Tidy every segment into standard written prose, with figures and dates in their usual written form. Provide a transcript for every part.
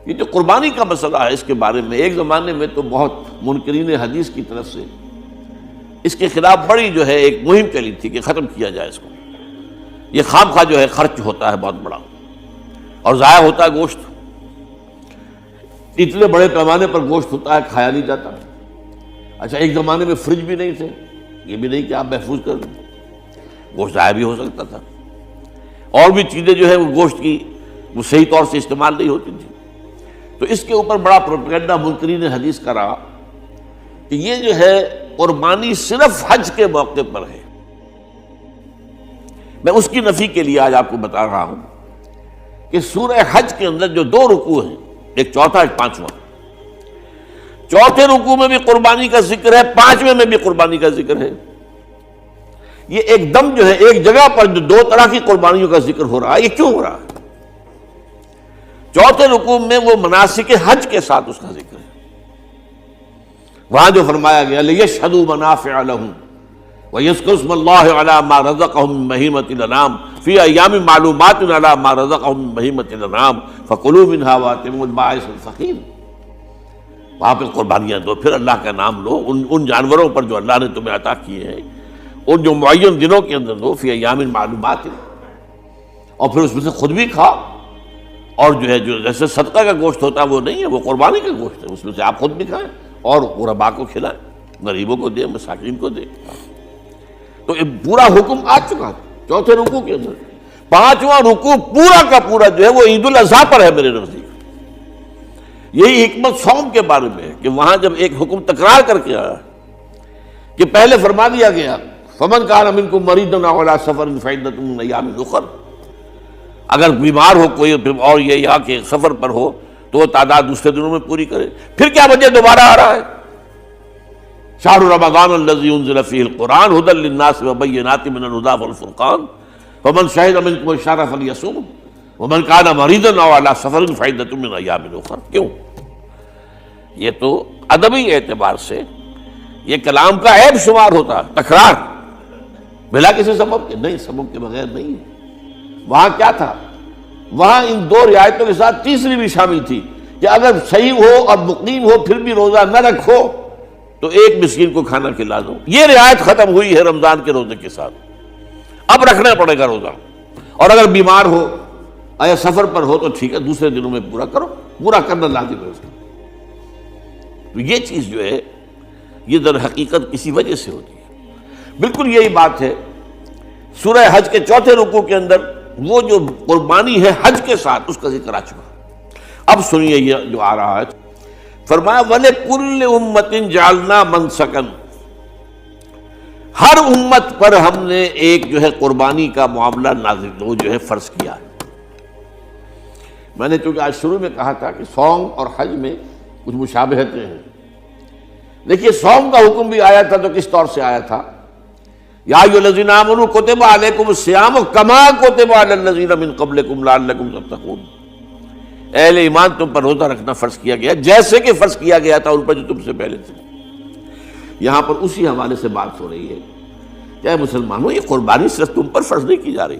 یہ جو قربانی کا مسئلہ ہے اس کے بارے میں ایک زمانے میں تو بہت منکرین حدیث کی طرف سے اس کے خلاف بڑی جو ہے ایک مہم چلی تھی کہ ختم کیا جائے اس کو، یہ خام خواہ جو ہے خرچ ہوتا ہے بہت بڑا اور ضائع ہوتا ہے گوشت، اتنے بڑے پیمانے پر گوشت ہوتا ہے کھایا نہیں جاتا۔ اچھا ایک زمانے میں فریج بھی نہیں تھے، یہ بھی نہیں کہ آپ محفوظ کر دیں، گوشت ضائع بھی ہو سکتا تھا، اور بھی چیزیں جو ہے وہ گوشت کی وہ صحیح طور سے استعمال نہیں ہوتی تھی۔ تو اس کے اوپر بڑا پروپیگنڈا منکرین حدیث کا رہا کہ یہ جو ہے قربانی صرف حج کے موقع پر ہے۔ میں اس کی نفی کے لیے آج آپ کو بتا رہا ہوں کہ سورہ حج کے اندر جو 2 رکوع ہیں، ایک چوتھا ایک پانچواں، چوتھے رکوع میں بھی قربانی کا ذکر ہے، پانچویں میں بھی قربانی کا ذکر ہے۔ یہ ایک دم جو ہے ایک جگہ پر جو 2 طرح کی قربانیوں کا ذکر ہو رہا ہے، یہ کیوں ہو رہا ہے؟ چوتھے رکوع میں وہ مناسک حج کے ساتھ اس کا ذکر ہے، وہاں جو فرمایا گیا لِيَشْهَدُوا مَنَافِعَ لَهُمْ وَيَذْكُرُوا اسْمَ اللَّهِ عَلَىٰ مَا رَزَقَهُم مِّن بَهِيمَةِ الْأَنْعَامِ فِي أَيَّامٍ مَّعْلُومَاتٍ عَلَىٰ مَا رَزَقَهُم مِّن بَهِيمَةِ الْأَنْعَامِ فَكُلُوا مِنْهَا وَأَطْعِمُوا الْبَائِسَ الْفَقِيرَ، وہاں پہ قربانیاں دو، پھر اللہ کا نام لو ان جانوروں پر جو اللہ نے تمہیں عطا کیے ہیں، ان جو معین دنوں کے اندر دو، فی ایام معلومات، اور پھر اس میں سے خود بھی کھا، اور جو ہے جو جیسے صدقہ کا گوشت ہوتا ہے وہ نہیں ہے، وہ قربانی کا گوشت ہے، اس میں سے آپ خود بھی کھائیں اور غرباء کو کھلائیں، غریبوں کو دیں، مساکین کو دیں۔ تو یہ پورا حکم آ چکا ہے چوتھے رکوع کے اندر۔ پانچواں رکوع پورا کا پورا جو ہے وہ عید الاضحیٰ پر ہے میرے نزدیک۔ یہی حکمت صوم کے بارے میں ہے کہ وہاں جب ایک حکم تکرار کر کے آیا کہ پہلے فرما دیا گیا فَمَنْ كَانَ مِنْكُمْ مَرِيضًا أَوْ عَلَىٰ سَفَرٍ فَعِدَّةٌ مِّنْ أَيَّامٍ أُخَرَ، اگر بیمار ہو کوئی اور یہ یہاں کے سفر پر ہو تو وہ تعداد دوسرے دنوں میں پوری کرے۔ پھر کیا وجہ دوبارہ آ رہا ہے؟ شہر رمضان الذی انزل فیہ القرآن ھدی للناس وبینات من الھدی والفرقان فمن شہد منکم الشہر فلیصمہ ومن کان مریضا او علی سفر فعدۃ من ایام اخر۔ کیوں؟ یہ تو ادبی اعتبار سے یہ کلام کا عیب شمار ہوتا ہے، تکرار بلا کسی سبب کے، نہیں سبب کے بغیر نہیں ہے۔ وہاں کیا تھا؟ وہاں ان 2 رعایتوں کے ساتھ تیسری بھی شامل تھی کہ اگر صحیح ہو اور مقیم ہو پھر بھی روزہ نہ رکھو تو ایک مسکین کو کھانا کھلا دو۔ یہ رعایت ختم ہوئی ہے رمضان کے روزے کے ساتھ، اب رکھنا پڑے گا روزہ، اور اگر بیمار ہو یا سفر پر ہو تو ٹھیک ہے دوسرے دنوں میں پورا کرو، پورا کرنا لازم ہے اس کا۔ تو یہ چیز جو ہے یہ در حقیقت کسی وجہ سے ہوتی ہے۔ بالکل یہی بات ہے سورہ حج کے چوتھے رکوع کے اندر، وہ جو قربانی ہے حج کے ساتھ اس کا ذکر آ چکا۔ اب سنیے یہ جو آ رہا ہے، فرمایا وَلِكُلِّ أُمَّةٍ جَعَلْنَا مَنْسَكًا، ہر امت پر ہم نے ایک جو ہے قربانی کا معاملہ نازل وہ جو ہے فرض کیا ہے۔ میں نے چونکہ آج شروع میں کہا تھا کہ صوم اور حج میں کچھ مشابہتیں ہیں۔ دیکھیے صوم کا حکم بھی آیا تھا تو کس طور سے آیا تھا؟ یا ایھا الذین آمنوا کتب علیکم الصیام کما کتب علی الذین من قبلکم لعلکم تتقون، اہل ایمان تم پر روزہ رکھنا فرض کیا گیا جیسے کہ فرض کیا گیا تھا ان پر جو تم سے پہلے تھے۔ یہاں پر اسی حوالے سے بات ہو رہی ہے کہ اے مسلمانوں یہ قربانی صرف تم پر فرض نہیں کی جا رہی،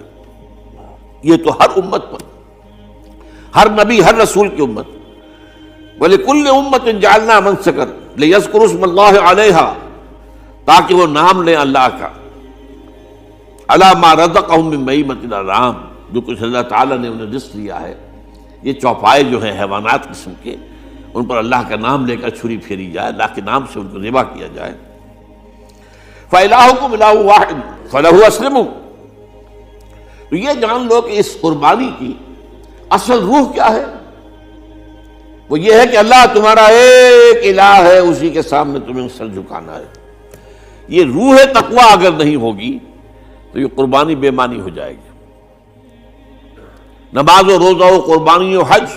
یہ تو ہر امت پر، ہر نبی ہر رسول کی امت۔ وَلِكُلِّ أُمَّةٍ جَعَلْنَا مَنْسَكًا لِيَذْكُرُوا اسْمَ اللَّهِ عَلَيْهَا، تاکہ وہ نام لیں اللہ کا، عَلَىٰ مَا رَزَقَهُم مِّن بَهِیمَةِ الْأَنْعَامِ، جو کچھ اللہ تعالیٰ نے انہیں رزق دیا ہے۔ یہ چوپائے جو ہیں حیوانات قسم کے، ان پر اللہ کا نام لے کر چھری پھیری جائے، اللہ کے نام سے ان کو ذبح کیا جائے۔ فَإِلَٰهُكُمْ إِلَٰهٌ وَاحِدٌ فَلَهُ أَسْلِمُوا، تو یہ جان لو کہ اس قربانی کی اصل روح کیا ہے؟ وہ یہ ہے کہ اللہ تمہارا ایک الہ ہے، اسی کے سامنے تمہیں سر جھکانا ہے۔ یہ روح تقویٰ اگر نہیں ہوگی تو یہ قربانی بے معنی ہو جائے گی۔ نماز و روزہ و قربانی و حج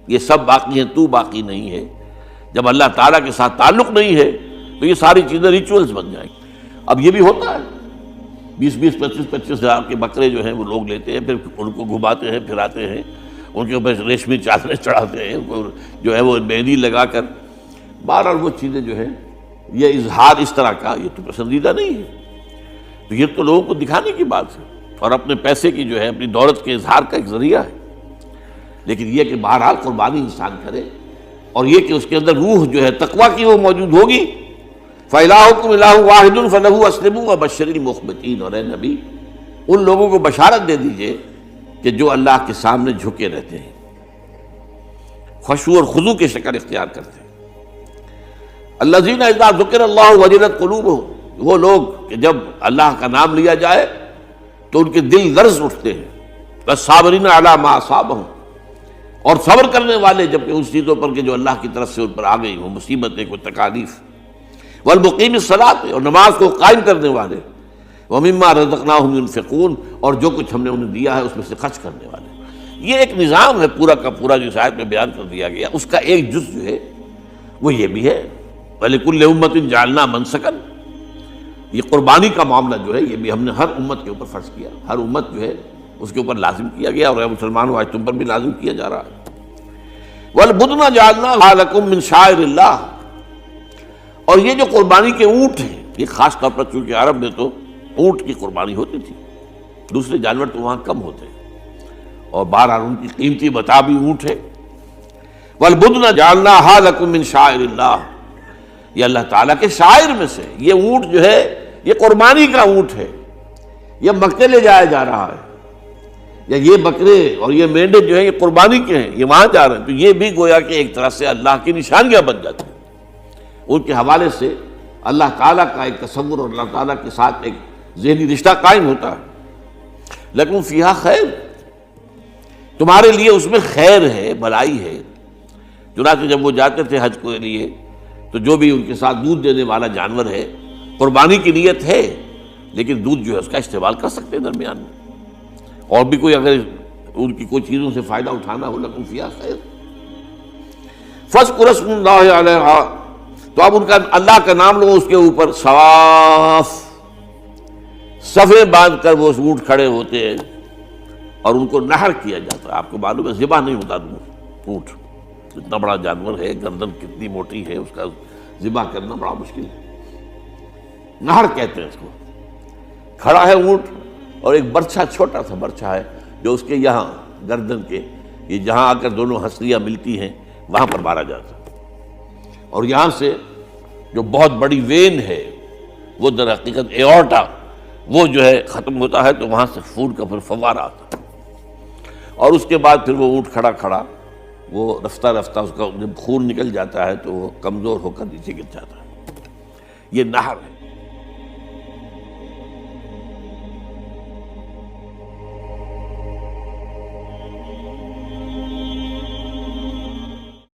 یہ سب باقی ہیں، تو باقی نہیں ہے۔ جب اللہ تعالیٰ کے ساتھ تعلق نہیں ہے تو یہ ساری چیزیں ریچولز بن جائیں گی۔ اب یہ بھی ہوتا ہے 20-20 25-25 ہزار کے بکرے جو ہیں وہ لوگ لیتے ہیں، پھر ان کو گھماتے ہیں پھراتے ہیں، ان کے اوپر ریشمی چادریں چڑھاتے ہیں، ان کو جو ہے وہ مہندی لگا کر، بہرحال وہ چیزیں جو ہے یہ اظہار اس طرح کا یہ تو پسندیدہ نہیں ہے۔ تو یہ تو لوگوں کو دکھانے کی بات ہے اور اپنے پیسے کی جو ہے اپنی دولت کے اظہار کا ایک ذریعہ ہے۔ لیکن یہ کہ بہرحال قربانی انسان کرے، اور یہ کہ اس کے اندر روح جو ہے تقویٰ کی وہ موجود ہوگی۔ فَإِلَٰهُكُمْ إِلَٰهٌ وَاحِدٌ فَلَهُ أَسْلِمُوا وَبَشِّرِ الْمُخْبِتِينَ۔ اور اے نبی ان لوگوں کو بشارت دے دیجئے کہ جو اللہ کے سامنے جھکے رہتے ہیں، خشوع اور خضوع کی شکل اختیار کرتے ہیں۔ الَّذِينَ إِذَا ذُكِرَ اللَّهُ وَجِلَتْ قُلُوبُهُمْ، وہ لوگ کہ جب اللہ کا نام لیا جائے تو ان کے دل لرز اٹھتے ہیں۔ وَالصَّابِرِينَ عَلَىٰ مَا أَصَابَهُمْ، اور صبر کرنے والے جبکہ اس چیزوں پر کہ جو اللہ کی طرف سے ان پر آ گئی وہ مصیبتیں، کوئی تکالیف۔ والمقیم الصلاۃ، اور نماز کو قائم کرنے والے۔ ومما رزقناہم ينفقون، اور جو کچھ ہم نے انہیں دیا ہے اس میں سے خرچ کرنے والے۔ یہ ایک نظام ہے پورا کا پورا جو اس آیت میں بیان کر دیا گیا، اس کا ایک جز جو ہے وہ یہ بھی ہے وَلِكُلِّ أُمَّةٍ جَعَلْنَا مَنسَكًا۔ یہ قربانی کا معاملہ جو ہے یہ بھی ہم نے ہر امت کے اوپر فرض کیا، ہر امت جو ہے اس کے اوپر لازم کیا گیا، اور مسلمانوں آج تم پر بھی لازم کیا جا رہا ہے۔ وَالْبُدْنَ جَعَلْنَاهَا لَكُم مِّن شَعَائِرِ اللَّهِ، اور یہ جو قربانی کے اونٹ ہیں، یہ خاص طور پر چونکہ عرب میں تو اونٹ کی قربانی ہوتی تھی، دوسرے جانور تو وہاں کم ہوتے ہیں، اور بہرحال ان کی قیمتی متاع بھی اونٹ ہے۔ وَالْبُدْنَ جَعَلْنَاهَا لَكُم مِّن شَعَائِرِ اللَّهِ، یہ اللہ تعالیٰ کے شاعر میں سے یہ اونٹ جو ہے یہ قربانی کا اونٹ ہے، یہ مکے لے جایا جا رہا ہے، یا یہ بکرے اور یہ مینڈے جو ہیں یہ قربانی کے ہیں، یہ وہاں جا رہے ہیں، تو یہ بھی گویا کہ ایک طرح سے اللہ کی نشانیاں بن جاتی ہیں۔ ان کے حوالے سے اللہ تعالیٰ کا ایک تصور اور اللہ تعالیٰ کے ساتھ ایک ذہنی رشتہ قائم ہوتا ہے۔ لیکن فیہا خیر، تمہارے لیے اس میں خیر ہے، بھلائی ہے۔ چنانچہ جب وہ جاتے تھے حج کے لیے تو جو بھی ان کے ساتھ دودھ دینے والا جانور ہے، قربانی کی نیت ہے لیکن دودھ جو ہے اس کا استعمال کر سکتے ہیں درمیان میں، اور بھی کوئی اگر ان کی کوئی چیزوں سے فائدہ اٹھانا ہو، لیکن فیہا خیر۔ فاذکروا اسم اللہ علیہا، تو اب ان کا اللہ کا نام لو اس کے اوپر، صواف، صفیں باندھ کر وہ اونٹ کھڑے ہوتے ہیں اور ان کو نحر کیا جاتا ہے۔ آپ کو معلوم ہے ذبح نہیں ہوتا اونٹ، اتنا بڑا جانور ہے، گردن کتنی موٹی ہے، اس کا ذبح کرنا بڑا مشکل ہے۔ نہر کہتے ہیں اس کو۔ کھڑا ہے اونٹ اور ایک برچھا، چھوٹا سا برچھا ہے جو اس کے یہاں گردن کے یہ جہاں آ کر دونوں ہنسلیاں ملتی ہیں وہاں پر مارا جاتا ہے، اور یہاں سے جو بہت بڑی وین ہے وہ در حقیقت ایورٹا، وہ جو ہے ختم ہوتا ہے، تو وہاں سے خون کا پھر فوارہ آتا ہے، اور اس کے بعد پھر وہ اونٹ کھڑا کھڑا وہ رفتہ رفتہ اس کا جب خون نکل جاتا ہے تو وہ کمزور ہو کر نیچے گر جاتا ہے۔ یہ نہر ہے۔